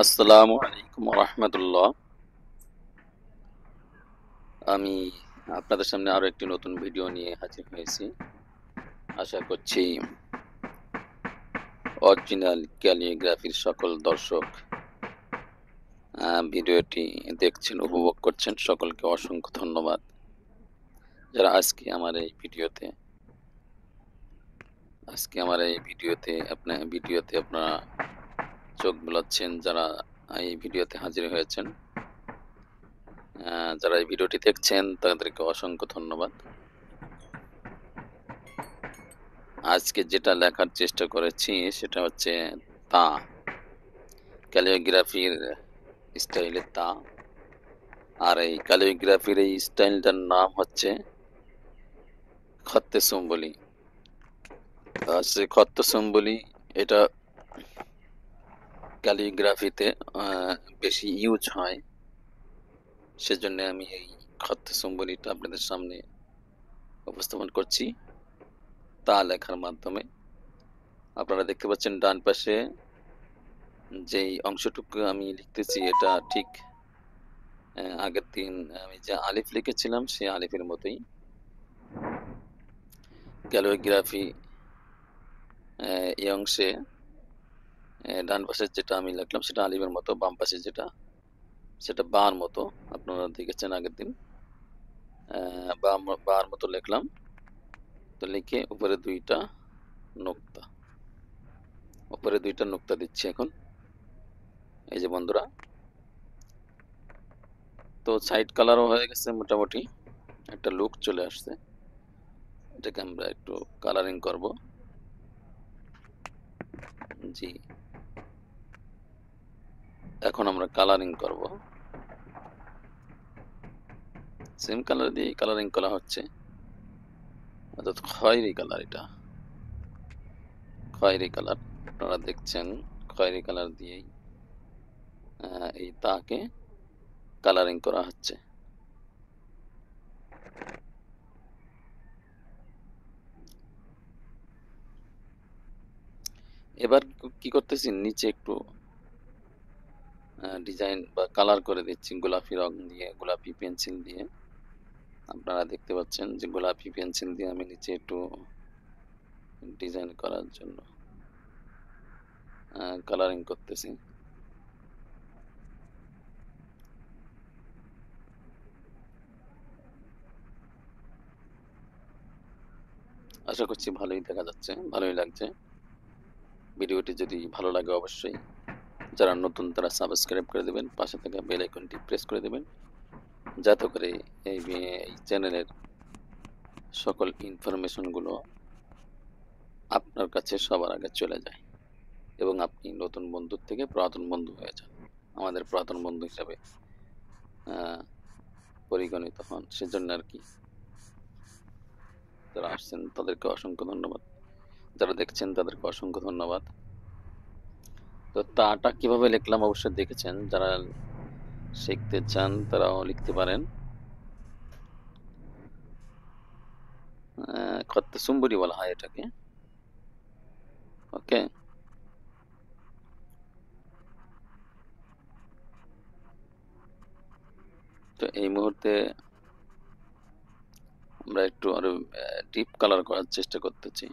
আসসালামু আলাইকুম রহমতুল্লাহ। আমি আপনাদের সামনে আরো একটি নতুন ভিডিও নিয়ে হাজির হয়েছি। আশা করছি অরিজিনাল ক্যালিগ্রাফির সকল দর্শক ভিডিওটি দেখছেন, উপভোগ করছেন। সকলকে অসংখ্য ধন্যবাদ। যারা আজকে আমার এই ভিডিওতে আপনারা চোখ বোলাচ্ছেন, যারা এই ভিডিওতে হাজির হয়েছেন, যারা এই ভিডিওটি দেখছেন তাদেরকে অসংখ্য ধন্যবাদ। আজকে যেটা লেখার চেষ্টা করেছি সেটা হচ্ছে তা, ক্যালিগ্রাফির স্টাইলে তা। আর এই ক্যালিগ্রাফির এই স্টাইলটার নাম হচ্ছে খত্তে সম্বলি। আর সেই খত্তে সম্বলি এটা ক্যালিগ্রাফিতে বেশি ইউজ হয়, সেজন্য আমি এই খত্তে সম্বলিটা আপনাদের সামনে উপস্থাপন করছি তা লেখার মাধ্যমে। আপনারা দেখতে পাচ্ছেন ডান পাশে যেই অংশটুকু আমি লিখতেছি এটা ঠিক আগের দিন আমি যে আলিফ লিখেছিলাম সেই আলিফের মতোই ক্যালিগ্রাফি। এই অংশে ডান পাশে যেটা আমি লিখলাম সেটা আলিফের মতো, বাম পাশে যেটা সেটা বার মতো। আপনারা দেখেছেন আগের দিন বার মতো লিখলাম। তো লিখে উপরে দুইটা নোক্তা দিচ্ছি এখন। এই যে বন্ধুরা, তো সাইড কালারও হয়ে গেছে, মোটামুটি একটা লুক চলে আসছে। এটাকে আমরা একটু কালারিং করব। জি, এখন আমরা কালারিং করব। সেম কালার দিয়ে কালারিং করা হচ্ছে, অর্থাৎ খয়েরি কালার। এটা খয়েরি কালার, আপনারা দেখছেন খয়েরি কালার দিয়েই এই তাকে কালারিং করা হচ্ছে। এবার কি করতেছি, নিচে একটু ডিজাইন বা কালার করে দিচ্ছি গোলাপি রং দিয়ে, গোলাপি পেন্সিল দিয়ে। আপনারা দেখতে পাচ্ছেন যে গোলাপি পেন্সিল দিয়ে আমি নিচে একটু ডিজাইন করার জন্য কালারিং করতেছি। আশা করছি ভালোই দেখা যাচ্ছে, ভালোই লাগছে। ভিডিওটি যদি ভালো লাগে অবশ্যই যারা নতুন তারা সাবস্ক্রাইব করে দেবেন, পাশে থাকা বেল আইকনটি প্রেস করে দেবেন, যাতে করে এই চ্যানেলের সকল ইনফরমেশনগুলো আপনার কাছে সবার আগে চলে যায় এবং আপনি নতুন বন্ধুর থেকে পুরাতন বন্ধু হয়ে যান, আমাদের পুরাতন বন্ধু হিসাবে পরিগণিত হন। সেজন্য আর কি যারা আসছেন তাদেরকে অসংখ্য ধন্যবাদ, যারা দেখছেন তাদেরকে অসংখ্য ধন্যবাদ। তো তাটা কিভাবে লিখলাম অবশ্যই দেখেছেন, যারা শিখতে চান তারাও লিখতে পারেন। খত্তে সুম্বুরি বলা হয় এটাকে। ওকে, তো এই মুহূর্তে আমরা একটু আরো ডিপ কালার করার চেষ্টা করতেছি।